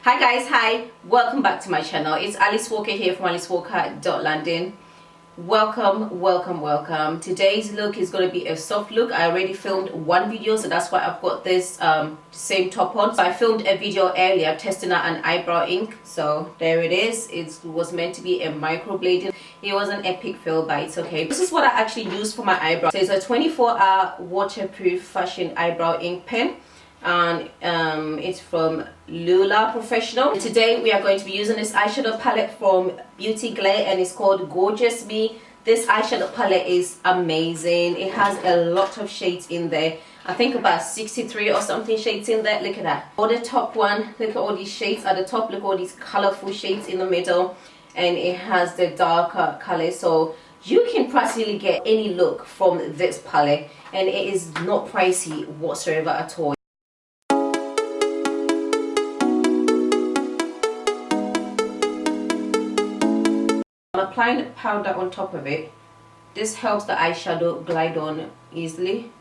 Hi guys, hi, welcome back to my channel. It's Alice Walker here from AliceWalker.London. Welcome. Today's look is going to be a soft look. I already filmed one video, so that's why I've got this same top on. So I filmed a video earlier testing out an eyebrow ink, so there it is. It was meant to be a microblading. It was an epic fail, but it's okay. This is what I actually use for my eyebrow. So it's a 24-hour waterproof fashion eyebrow ink pen, and it's from LULAA Professional. And today we are going to be using this eyeshadow palette from Beauty Glazed, and it's called Gorgeous Me. This eyeshadow palette is amazing. It has a lot of shades in there. I think about 63 or something shades in there. Look at that. For the top one, look at all these shades at the top. Look at all these colorful shades in the middle, and it has the darker color, so you can practically get any look from this palette, and it is not pricey whatsoever at all. I'm applying powder on top of it. This helps the eyeshadow glide on easily,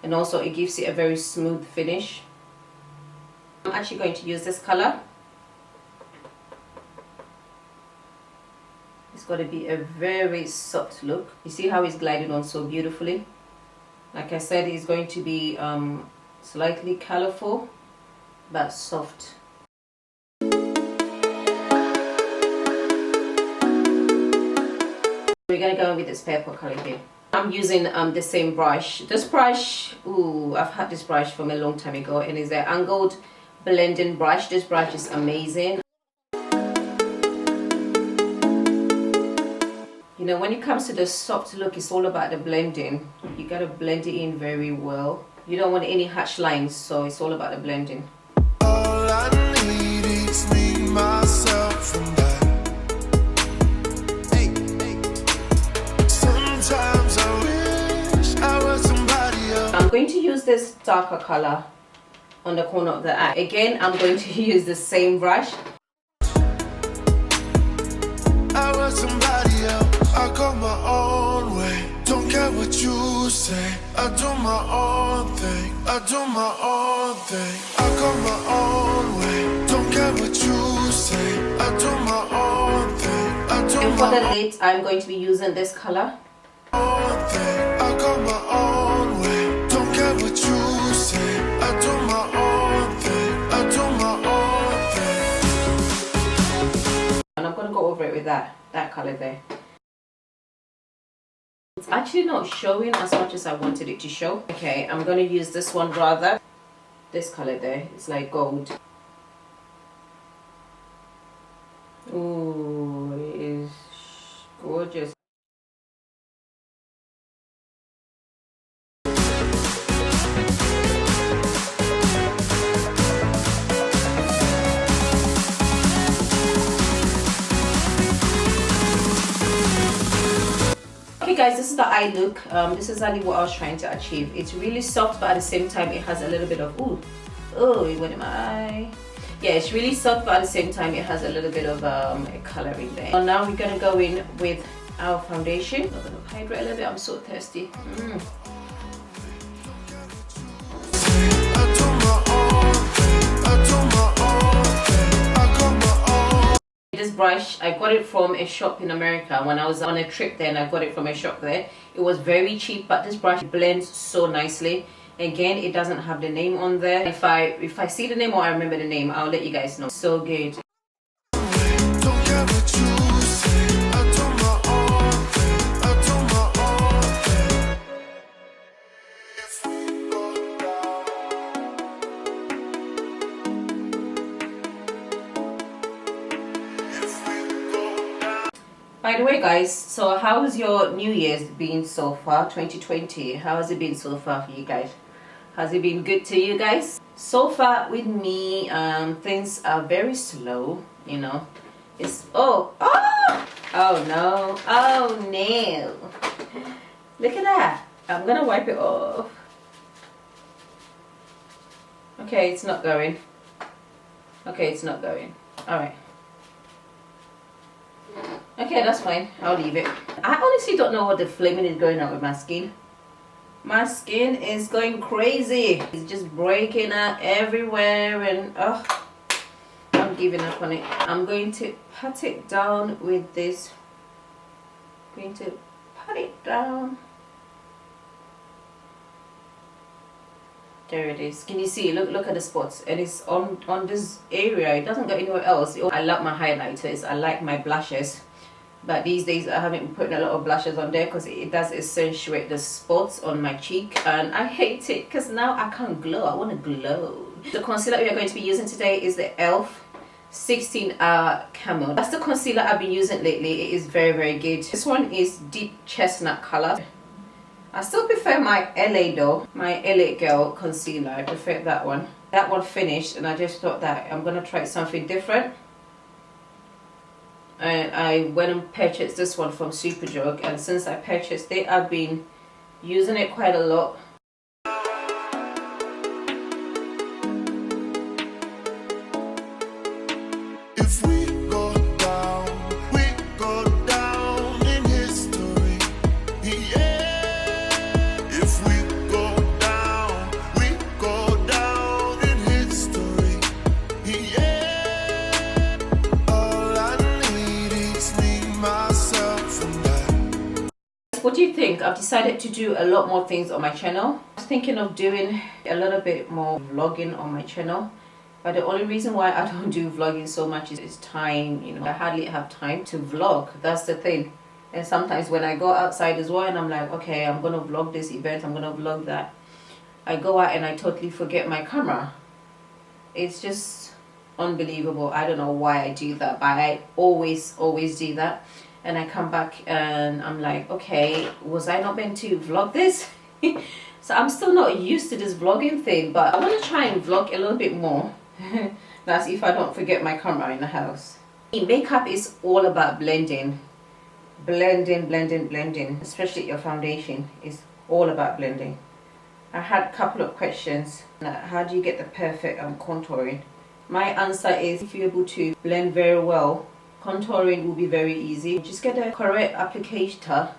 and also it gives it a very smooth finish. I'm actually going to use this color. It's got to be a very soft look. You see how it's gliding on so beautifully? Like I said, it's going to be slightly colorful but soft. We're gonna go with this purple color here. I'm using the same brush. This brush, ooh, I've had this brush from a long time ago, and it's an angled blending brush. This brush is amazing. You know, when it comes to the soft look, it's all about the blending. You gotta blend it in very well. You don't want any harsh lines, so it's all about the blending. All I need is me, myself, and I. Sometimes I wish I was somebody else. I'm going to use this darker color on the corner of the eye. Again, I'm going to use the same brush. I was somebody else. I go my own way. Don't care what you say. I do my own thing. I do my own thing. I go my own way. Don't care what you say. I do my own thing. I do And for my the lid, I'm going to be using this color. own thing. I go my own way. Don't care what you say. I do my own thing. I do my own thing. And I'm going to go over it with that color there. It's actually not showing as much as I wanted it to show. Okay, I'm going to use this one rather. This color there, it's like gold. Ooh, it is gorgeous. Okay guys, this is the eye look. This is exactly what I was trying to achieve. It's really soft, but at the same time it has a little bit of oh, it went in my eye. Yeah, it's really soft, but at the same time it has a little bit of a color in there. And now we're gonna go in with our foundation. I'm gonna hydrate a little bit. I'm so thirsty. This brush, I got it from a shop in America when I was on a trip there, and I got it from a shop there. It was very cheap, but this brush blends so nicely. Again, it doesn't have the name on there. If I see the name or I remember the name, I'll let you guys know. So good. By the way guys, so how's your New Year's been so far, 2020? How has it been so far for you guys? Has it been good to you guys? So far with me, things are very slow, you know. It's, oh no, look at that. I'm gonna wipe it off. Okay, it's not going. Okay, it's not going. Alright. Okay, that's fine. I'll leave it. I honestly don't know what the flaming is going on with my skin. My skin is going crazy. It's just breaking out everywhere, and I'm giving up on it. I'm going to pat it down with this. Going to pat it down. There it is. Can you see? Look at the spots, and it's on this area. It doesn't go anywhere else. I love my highlighters. I like my blushes, but these days I haven't been putting a lot of blushes on there because it does accentuate the spots on my cheek, and I hate it because now I can't glow. I want to glow. The concealer we are going to be using today is the e.l.f. 16-hour Camo. That's the concealer I've been using lately. It is very good. This one is deep chestnut color. I still prefer my LA though, my LA Girl concealer. I prefer that one. That one finished, and I just thought that I'm gonna try something different. And I went and purchased this one from Superdrug, and since I purchased it, I've been using it quite a lot. What do you think? I've decided to do a lot more things on my channel. I was thinking of doing a little bit more vlogging on my channel, but the only reason why I don't do vlogging so much is time. You know, I hardly have time to vlog. That's the thing. And sometimes when I go outside as well and I'm like, okay, I'm gonna vlog this event, I'm gonna vlog that, I go out and I totally forget my camera. It's just unbelievable. I don't know why I do that, but I always do that. And I come back and I'm like, okay, was I not meant to vlog this? So I'm still not used to this vlogging thing, but I want to try and vlog a little bit more. That's if I don't forget my camera in the house. Makeup is all about blending. Blending, especially your foundation is all about blending. I had a couple of questions. How do you get the perfect contouring? My answer is, if you're able to blend very well, contouring will be very easy. Just get a correct applicator.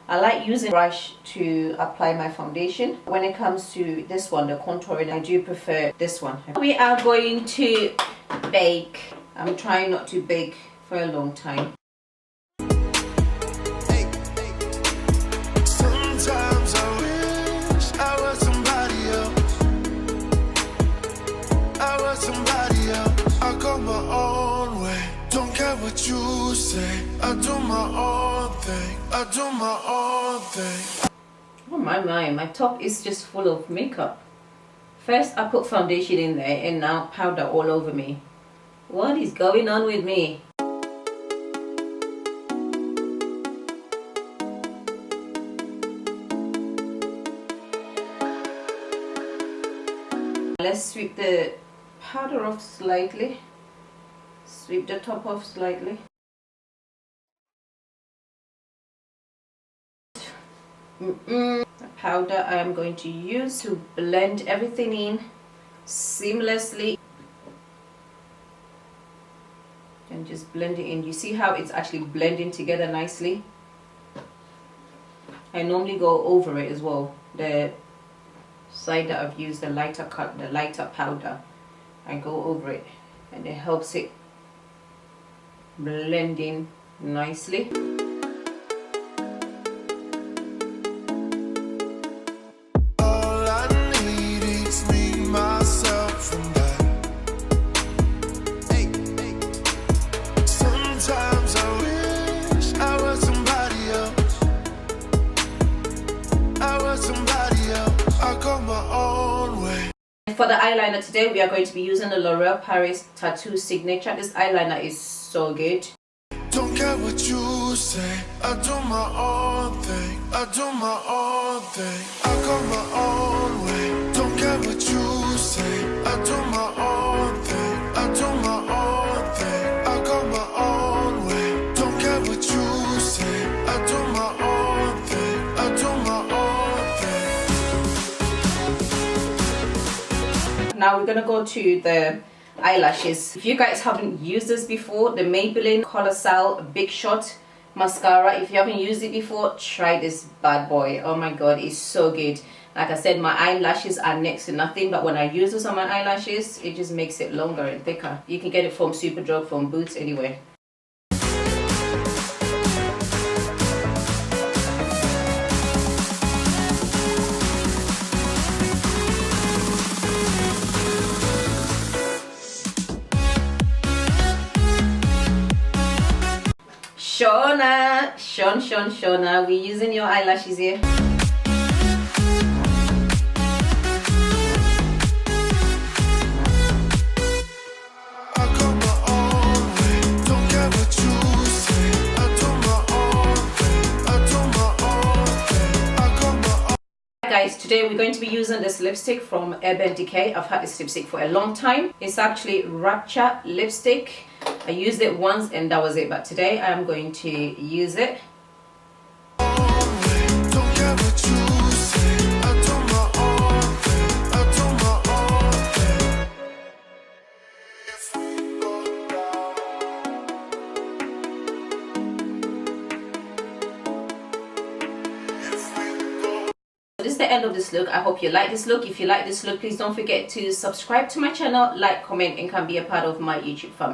I like using a brush to apply my foundation. When it comes to this one, the contouring, I do prefer this one. We are going to bake. I'm trying not to bake for a long time. Sometimes I wish I was somebody else. I was somebody else. I go my own way. Don't care what you say. I do my own thing. I do my own thing. Oh my top is just full of makeup. First I put foundation in there and now powder all over me. What is going on with me? Let's sweep the powder off slightly. Sweep the top off slightly. The powder I am going to use to blend everything in seamlessly. And just blend it in. You see how it's actually blending together nicely? I normally go over it as well. The side that I've used the lighter powder, I go over it, and it helps it blend in nicely. All I need is me, myself, and I. Hey, hey. Sometimes I wish I was somebody else. I was somebody else. I go my own way. For the eyeliner today, we are going to be using the L'Oreal Paris Tattoo Signature. This eyeliner is so good. Don't care what you say. I do my own thing. I do my own thing. I go my own way. Don't care what you say. I do my own thing. I do my own thing. I go my own way. Don't care what you say. I do my own thing. I do my own thing. Now we're gonna go to the eyelashes. If you guys haven't used this before, the Maybelline Colossal Big Shot mascara. If you haven't used it before, try this bad boy. Oh my god, it's so good. Like I said, my eyelashes are next to nothing, but when I use this on my eyelashes, it just makes it longer and thicker. You can get it from Superdrug, from Boots, anywhere. Shauna, we're using your eyelashes here. Guys, today we're going to be using this lipstick from Decay. I've had this lipstick for a long time. It's actually Rapture lipstick. I used it once and that was it, but today I'm going to use it. This is the end of this look. I hope you like this look. If you like this look, please don't forget to subscribe to my channel, like, comment, and can be a part of my YouTube family.